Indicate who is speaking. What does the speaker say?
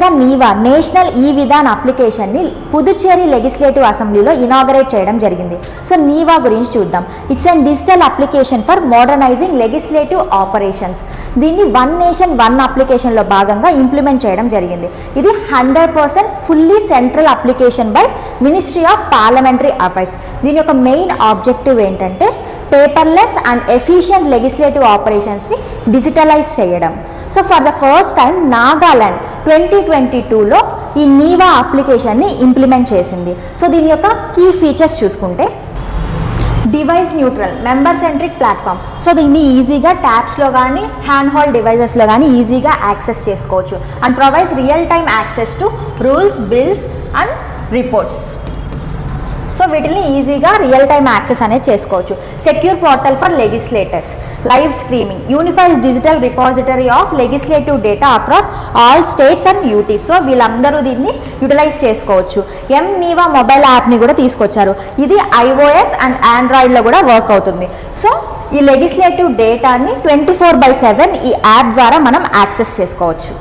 Speaker 1: రీసెంట్గా NeVA national e Vidhan అప్లికేషన్ని Puducherry legislative అసెంబ్లీలో ఇనాగరేట్ చేయడం జరిగింది. సో నీవా గురించి చూద్దాం. It's and digital application for modernizing legislative operations. దీన్ని వన్ నేషన్ వన్ అప్లికేషన్లో భాగంగా ఇంప్లిమెంట్ చేయడం జరిగింది. ఇది 100% fully central application by ministry of parliamentary affairs. దీని యొక్క మెయిన్ ఆబ్జెక్టివ్ ఏంటంటే పేపర్లెస్ అండ్ ఎఫిషియంట్ లెజిస్లేటివ్ ఆపరేషన్స్ని డిజిటలైజ్ చేయడం. So for the first time Nagaland 2022లో ఈ నీవా అప్లికేషన్ని ఇంప్లిమెంట్ చేసింది. సో దీని యొక్క కీ ఫీచర్స్ చూసుకుంటే device neutral member centric platform. So దీన్ని ఈజీగా ట్యాబ్స్లో కానీ హ్యాండ్ హోల్డ్ డివైజెస్లో కానీ ఈజీగా యాక్సెస్ చేసుకోవచ్చు and provides real time access to rules, bills and reports. So వీటిని ఈజీగా రియల్ టైమ్ యాక్సెస్ అనేది చేసుకోవచ్చు. Secure portal for legislators, live streaming, unified digital repository of legislative data across all states and UTs. So వీళ్ళందరూ దీన్ని utilise చేసుకోవచ్చు. నీవా mobile యాప్ని కూడా తీసుకొచ్చారు. ఇది iOS అండ్ ఆండ్రాయిడ్లో కూడా వర్క్ అవుతుంది. సో ఈ లెజిస్లేటివ్ డేటాని 24/7 ఈ యాప్ ద్వారా మనం యాక్సెస్ చేసుకోవచ్చు.